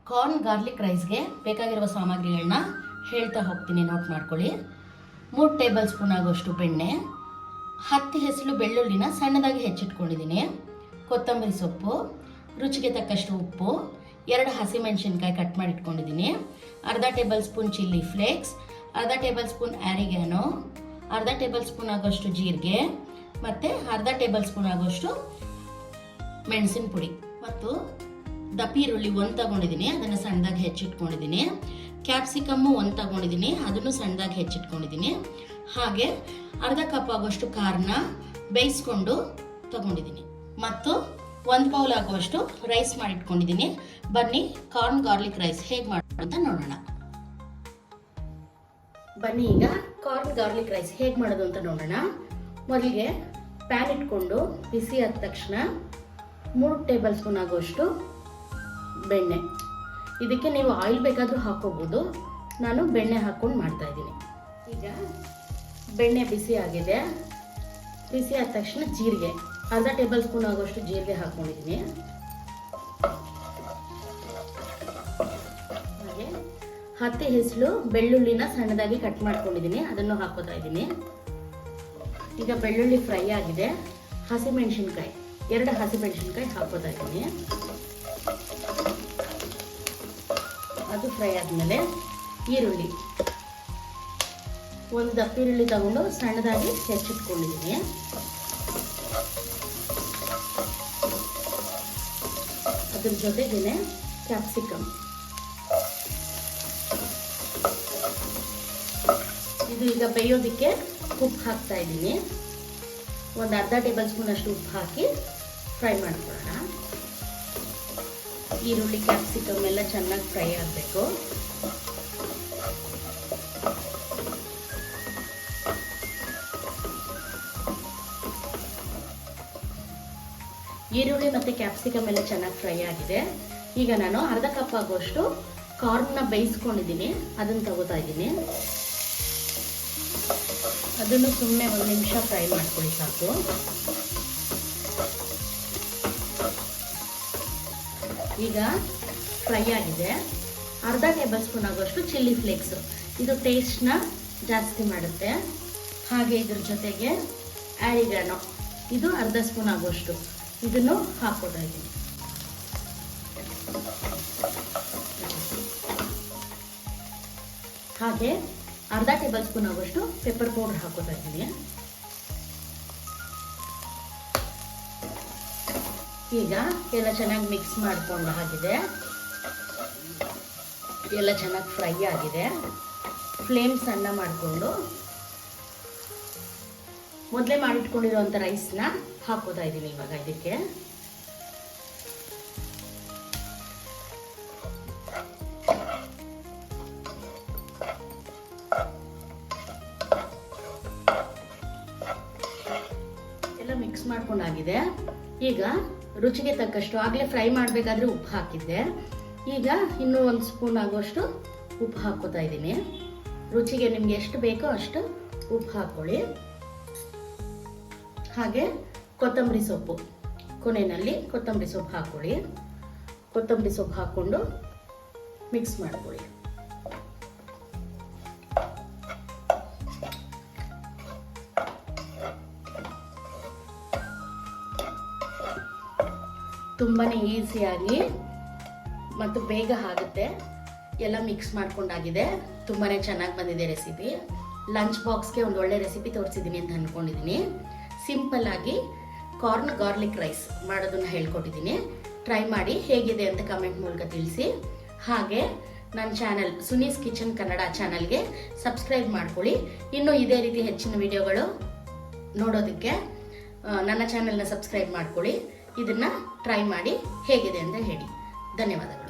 Corn garlic ರೈಸ್ಗೆ ಬೇಕಾಗಿರುವ ಸಾಮಗ್ರಿಗಳನ್ನ ಹೇಳ್ತಾ ಹೋಗ್ತೀನಿ, ನೋಟ್ ಮಾಡ್ಕೊಳ್ಳಿ. 3 ಟೇಬಲ್ ಸ್ಪೂನ್ ಆಗೋಷ್ಟು ಬೆಣ್ಣೆ, 10 ಹೆಸರು ಬೆಳ್ಳುಳ್ಳಿನ ಸಣ್ಣದಾಗಿ ಹೆಚ್ಚಿಟ್ಕೊಂಡಿದ್ದೀನಿ, ಕೊತ್ತಂಬರಿ ಸೊಪ್ಪು, ರುಚಿಗೆ ತಕ್ಕಷ್ಟು ಉಪ್ಪು, 2 ಹಸಿಮೆಣಸಿನ್ಕಾಯಿ ಕಟ್ ಮಾಡಿ ಇಟ್ಕೊಂಡಿದ್ದೀನಿ, ಅರ್ಧ ಟೇಬಲ್ ಸ್ಪೂನ್ ಚಿಲ್ಲಿ ಫ್ಲೇಕ್ಸ್, ಅರ್ಧ ಟೇಬಲ್ ಸ್ಪೂನ್ ಆರಿಗ್ಯಾನೋ, ಅರ್ಧ ಟೇಬಲ್ ಸ್ಪೂನ್ ಆಗೋಷ್ಟು ಜೀರಿಗೆ ಮತ್ತು ಅರ್ಧ ಟೇಬಲ್ ಸ್ಪೂನ್ ಆಗೋಷ್ಟು ಮೆಣಸಿನ ಪುಡಿ ಮತ್ತು ದಪ್ಪಿ ಈರುಳ್ಳಿ 1 ತಗೊಂಡಿದ್ದೀನಿ, ಅದನ್ನು ಸಣ್ಣದಾಗಿ ಹೆಚ್ಚಿಟ್ಕೊಂಡಿದ್ದೀನಿ. ಕ್ಯಾಪ್ಸಿಕಮ್ಮು 1 ತಗೊಂಡಿದ್ದೀನಿ, ಅದನ್ನು ಸಣ್ಣದಾಗಿ ಹೆಚ್ಚಿಟ್ಕೊಂಡಿದ್ದೀನಿ. ಹಾಗೆ ಅರ್ಧ ಕಪ್ ಆಗೋಷ್ಟು ಖಾರನ ಬೇಯಿಸ್ಕೊಂಡು ತಗೊಂಡಿದ್ದೀನಿ ಮತ್ತು 1 ಬೌಲ್ ಆಗುವಷ್ಟು ರೈಸ್ ಮಾಡಿಟ್ಕೊಂಡಿದ್ದೀನಿ. ಬನ್ನಿ ಕಾರ್ನ್ ಗಾರ್ಲಿಕ್ ರೈಸ್ ಹೇಗೆ ಮಾಡೋದು ಅಂತ ನೋಡೋಣ. ಬನ್ನಿ ಈಗ ಕಾರ್ನ್ ಗಾರ್ಲಿಕ್ ರೈಸ್ ಹೇಗೆ ಮಾಡೋದು ಅಂತ ನೋಡೋಣ. ಮೊದಲಿಗೆ ಪ್ಯಾನ್ ಇಟ್ಕೊಂಡು ಬಿಸಿ ಆದ ತಕ್ಷಣ 3 ಟೇಬಲ್ ಸ್ಪೂನ್ ಆಗುವಷ್ಟು ಬೆಣ್ಣೆ, ಇದಕ್ಕೆ ನೀವು ಆಯಿಲ್ ಬೇಕಾದರೂ ಹಾಕೋಬೋದು, ನಾನು ಬೆಣ್ಣೆ ಹಾಕ್ಕೊಂಡು ಮಾಡ್ತಾ ಇದ್ದೀನಿ. ಈಗ ಬೆಣ್ಣೆ ಬಿಸಿ ಆಗಿದೆ. ಬಿಸಿ ಆದ ತಕ್ಷಣ ಜೀರಿಗೆ, ಅರ್ಧ ಟೇಬಲ್ ಸ್ಪೂನ್ ಆಗುವಷ್ಟು ಜೀರಿಗೆ ಹಾಕ್ಕೊಂಡಿದ್ದೀನಿ. ಹಾಗೆ 10 ಹೆಸರು ಬೆಳ್ಳುಳ್ಳಿನ ಸಣ್ಣದಾಗಿ ಕಟ್ ಮಾಡ್ಕೊಂಡಿದ್ದೀನಿ, ಅದನ್ನು ಹಾಕೋತಾ ಇದ್ದೀನಿ. ಈಗ ಬೆಳ್ಳುಳ್ಳಿ ಫ್ರೈ ಆಗಿದೆ. ಹಸಿಮೆಣಸಿನ್ಕಾಯಿ 2 ಹಸಿಮೆಣಸಿನ್ಕಾಯಿ ಹಾಕೋತಾ ಇದ್ದೀನಿ. ಅದು ಫ್ರೈ ಆದಮೇಲೆ ಈರುಳ್ಳಿ, 1 ದಪ್ಪ ಈರುಳ್ಳಿ ತಗೊಂಡು ಸಣ್ಣದಾಗಿ ಹೆಚ್ಚಿಟ್ಕೊಂಡಿದ್ದೀನಿ. ಅದ್ರ ಜೊತೆಗೇನೆ ಕ್ಯಾಪ್ಸಿಕಮ್, ಇದು ಈಗ ಬೇಯೋದಕ್ಕೆ ಉಪ್ಪು ಹಾಕ್ತಾ ಇದ್ದೀನಿ. 1 ಅರ್ಧ ಟೇಬಲ್ ಸ್ಪೂನ್ ಅಷ್ಟು ಉಪ್ಪು ಹಾಕಿ ಫ್ರೈ ಮಾಡ್ಕೊಳ್ಳೋಣ. ಈರುಳ್ಳಿ ಕ್ಯಾಪ್ಸಿಕಮ್ ಎಲ್ಲ ಚೆನ್ನಾಗಿ ಫ್ರೈ ಆಗಬೇಕು. ಈರುಳ್ಳಿ ಮತ್ತು ಕ್ಯಾಪ್ಸಿಕಮ್ ಎಲ್ಲ ಚೆನ್ನಾಗಿ ಫ್ರೈ ಆಗಿದೆ. ಈಗ ನಾನು ಅರ್ಧ ಕಪ್ ಆಗುವಷ್ಟು ಕಾರ್ನ್ನ ಬೇಯಿಸ್ಕೊಂಡಿದ್ದೀನಿ, ಅದನ್ನು ತಗೋತಾ ಇದ್ದೀನಿ. ಅದನ್ನು ಸುಮ್ಮನೆ 1 ನಿಮಿಷ ಫ್ರೈ ಮಾಡ್ಕೊಳ್ಳಿ ಸಾಕು. ಈಗ ಫ್ರೈ ಆಗಿದೆ. ಅರ್ಧ ಟೇಬಲ್ ಸ್ಪೂನ್ ಆಗುವಷ್ಟು ಚಿಲ್ಲಿ ಫ್ಲೇಕ್ಸು, ಇದು ಟೇಸ್ಟ್ನ ಜಾಸ್ತಿ ಮಾಡುತ್ತೆ. ಹಾಗೆ ಇದ್ರ ಜೊತೆಗೆ ಆರಿಗ್ಯಾನೋ, ಇದು ಅರ್ಧ ಸ್ಪೂನ್ ಆಗುವಷ್ಟು, ಇದನ್ನು ಹಾಕ್ಕೊತಾ ಇದ್ದೀನಿ. ಹಾಗೆ ಅರ್ಧ ಟೇಬಲ್ ಸ್ಪೂನ್ ಆಗುವಷ್ಟು ಪೆಪ್ಪರ್ ಪೌಡರ್ ಹಾಕೋತಾ ಇದ್ದೀನಿ. ಈಗ ಎಲ್ಲ ಚೆನ್ನಾಗಿ ಮಿಕ್ಸ್ ಮಾಡ್ಕೊಂಡು ಆಗಿದೆ, ಎಲ್ಲ ಚೆನ್ನಾಗಿ ಫ್ರೈ ಆಗಿದೆ. ಫ್ಲೇಮ್ ಸಣ್ಣ ಮಾಡಿಕೊಂಡು ಮೊದಲೇ ಮಾಡಿಟ್ಕೊಂಡಿರುವಂಥ ರೈಸ್ನ ಹಾಕೋತಾ ಇದ್ದೀನಿ ಇವಾಗ ಇದಕ್ಕೆ. ಎಲ್ಲ ಮಿಕ್ಸ್ ಮಾಡ್ಕೊಂಡಾಗಿದೆ. ಈಗ ರುಚಿಗೆ ತಕ್ಕಷ್ಟು, ಆಗಲೇ ಫ್ರೈ ಮಾಡಬೇಕಾದ್ರೆ ಉಪ್ಪು ಹಾಕಿದ್ದೆ, ಈಗ ಇನ್ನೂ 1 ಸ್ಪೂನ್ ಆಗುವಷ್ಟು ಉಪ್ಪು ಹಾಕೋತಾ ಇದ್ದೀನಿ. ರುಚಿಗೆ ನಿಮ್ಗೆ ಎಷ್ಟು ಬೇಕೋ ಅಷ್ಟು ಉಪ್ಪು ಹಾಕ್ಕೊಳ್ಳಿ. ಹಾಗೆ ಕೊತ್ತಂಬರಿ ಸೊಪ್ಪು, ಕೊನೆಯಲ್ಲಿ ಕೊತ್ತಂಬರಿ ಸೊಪ್ಪು ಹಾಕ್ಕೊಳ್ಳಿ. ಕೊತ್ತಂಬರಿ ಸೊಪ್ಪು ಹಾಕ್ಕೊಂಡು ಮಿಕ್ಸ್ ಮಾಡ್ಕೊಳ್ಳಿ. ತುಂಬಾ ಈಸಿಯಾಗಿ ಮತ್ತು ಬೇಗ ಆಗುತ್ತೆ. ಎಲ್ಲ ಮಿಕ್ಸ್ ಮಾಡ್ಕೊಂಡಾಗಿದೆ. ತುಂಬಾ ಚೆನ್ನಾಗಿ ಬಂದಿದೆ ರೆಸಿಪಿ. ಲಂಚ್ ಬಾಕ್ಸ್ಗೆ ಒಂದು ಒಳ್ಳೆ ರೆಸಿಪಿ ತೋರಿಸಿದ್ದೀನಿ ಅಂತ ಅಂದ್ಕೊಂಡಿದ್ದೀನಿ. ಸಿಂಪಲ್ ಆಗಿ ಕಾರ್ನ್ ಗಾರ್ಲಿಕ್ ರೈಸ್ ಮಾಡೋದನ್ನು ಹೇಳ್ಕೊಟ್ಟಿದ್ದೀನಿ. ಟ್ರೈ ಮಾಡಿ ಹೇಗಿದೆ ಅಂತ ಕಮೆಂಟ್ ಮೂಲಕ ತಿಳಿಸಿ. ಹಾಗೆ ನನ್ನ ಚಾನಲ್ ಸುನೀಸ್ ಕಿಚನ್ ಕನ್ನಡ ಚಾನಲ್ಗೆ ಸಬ್ಸ್ಕ್ರೈಬ್ ಮಾಡ್ಕೊಳ್ಳಿ. ಇನ್ನೂ ಇದೇ ರೀತಿ ಹೆಚ್ಚಿನ ವಿಡಿಯೋಗಳು ನೋಡೋದಕ್ಕೆ ನನ್ನ ಚಾನಲ್ನ ಸಬ್ಸ್ಕ್ರೈಬ್ ಮಾಡ್ಕೊಳ್ಳಿ. ಇದನ್ನು ಟ್ರೈ ಮಾಡಿ ಹೇಗಿದೆ ಅಂತ ಹೇಳಿ. ಧನ್ಯವಾದಗಳು.